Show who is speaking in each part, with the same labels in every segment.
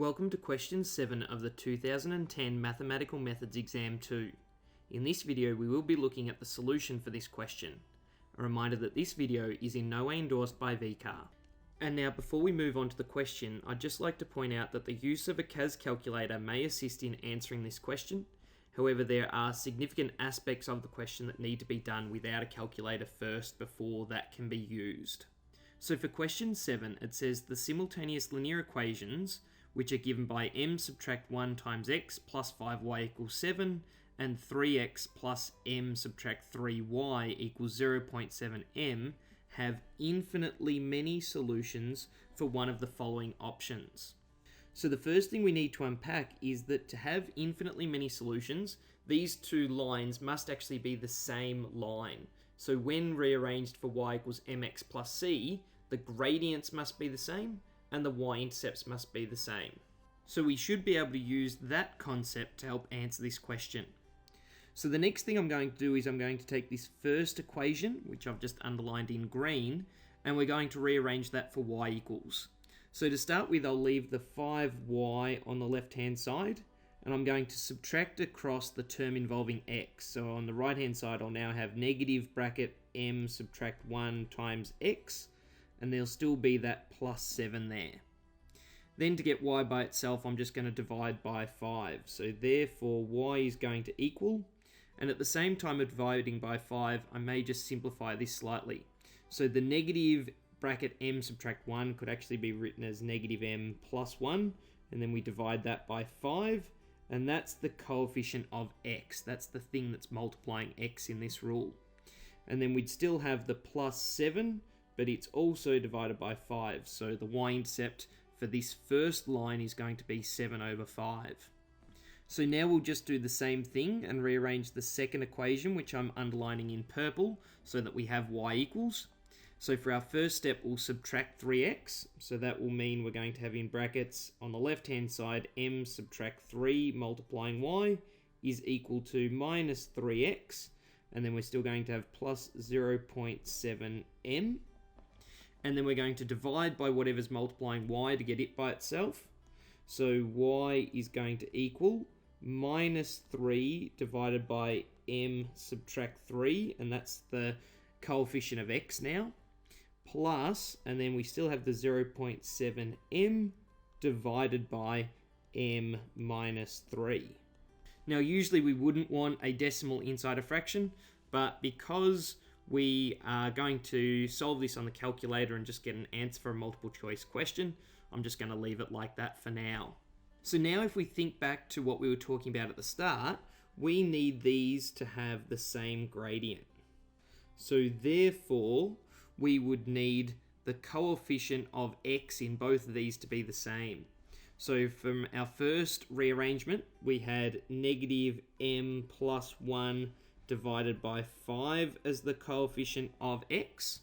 Speaker 1: Welcome to question 7 of the 2010 Mathematical Methods Exam 2. In this video we will be looking at the solution for this question. A reminder that this video is in no way endorsed by VCAA. And now before we move on to the question, I'd just like to point out that the use of a CAS calculator may assist in answering this question. However, there are significant aspects of the question that need to be done without a calculator first before that can be used. So for question 7, it says the simultaneous linear equations, which are given by m subtract 1 times x plus 5y equals 7 and 3x plus m subtract 3y equals 0.7m, have infinitely many solutions for one of the following options. So the first thing we need to unpack is that to have infinitely many solutions, these two lines must actually be the same line. So when rearranged for y equals mx plus c, the gradients must be the same and the y-intercepts must be the same. So we should be able to use that concept to help answer this question. So the next thing I'm going to do is I'm going to take this first equation, which I've just underlined in green, and we're going to rearrange that for y equals. So to start with, I'll leave the 5y on the left-hand side, and I'm going to subtract across the term involving x. So on the right-hand side, I'll now have negative bracket m subtract 1 times x, and there'll still be that plus 7 there. Then to get y by itself, I'm just going to divide by 5. So therefore, y is going to equal, and at the same time of dividing by 5, I may just simplify this slightly. So the negative bracket m subtract 1 could actually be written as negative m plus 1, and then we divide that by 5, and that's the coefficient of x. That's the thing that's multiplying x in this rule. And then we'd still have the plus 7, but it's also divided by 5, so the y-intercept for this first line is going to be 7 over 5. So now we'll just do the same thing and rearrange the second equation, which I'm underlining in purple, so that we have y equals. So for our first step, we'll subtract 3x, so that will mean we're going to have in brackets on the left-hand side, m subtract 3 multiplying y is equal to minus 3x, and then we're still going to have plus 0.7m. And then we're going to divide by whatever's multiplying y to get it by itself. So y is going to equal minus 3 divided by m subtract 3, and that's the coefficient of x now, plus, and then we still have the 0.7m divided by m minus 3. Now usually we wouldn't want a decimal inside a fraction, but because we are going to solve this on the calculator and just get an answer for a multiple choice question, I'm just going to leave it like that for now. So now if we think back to what we were talking about at the start, we need these to have the same gradient. So therefore, we would need the coefficient of x in both of these to be the same. So from our first rearrangement, we had negative m plus 1 divided by 5 as the coefficient of x,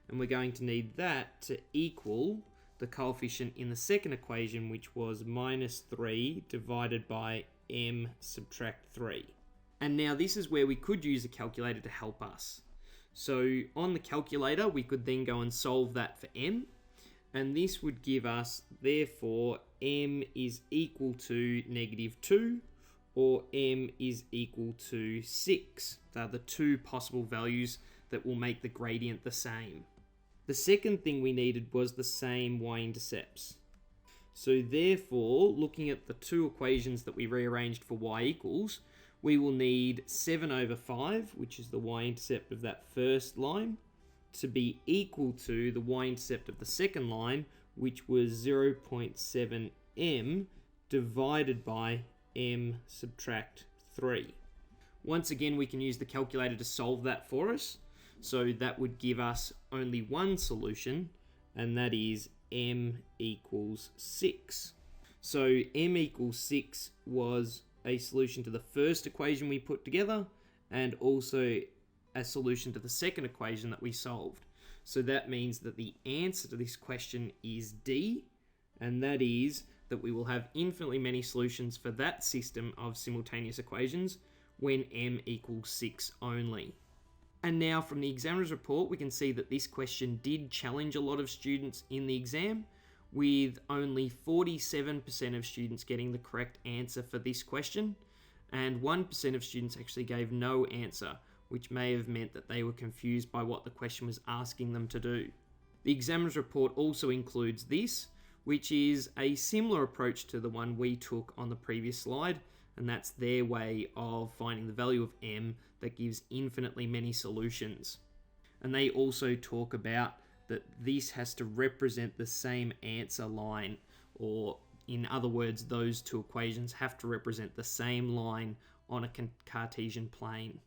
Speaker 1: and we're going to need that to equal the coefficient in the second equation, which was minus 3 divided by m subtract 3. And now this is where we could use a calculator to help us. So on the calculator, we could then go and solve that for m, and this would give us, therefore, m is equal to negative 2, or m is equal to 6. They're the two possible values that will make the gradient the same. The second thing we needed was the same y-intercepts. So therefore, looking at the two equations that we rearranged for y equals, we will need 7 over 5, which is the y-intercept of that first line, to be equal to the y-intercept of the second line, which was 0.7m divided by m subtract 3. Once again, we can use the calculator to solve that for us. So that would give us only one solution, and that is m equals 6. So m equals 6 was a solution to the first equation we put together, and also a solution to the second equation that we solved. So that means that the answer to this question is D, and that is that we will have infinitely many solutions for that system of simultaneous equations when m equals 6 only. And now from the examiner's report, we can see that this question did challenge a lot of students in the exam, with only 47% of students getting the correct answer for this question, and 1% of students actually gave no answer, which may have meant that they were confused by what the question was asking them to do. The examiner's report also includes this, which is a similar approach to the one we took on the previous slide, and that's their way of finding the value of m that gives infinitely many solutions. And they also talk about that this has to represent the same answer line, or in other words, those two equations have to represent the same line on a Cartesian plane.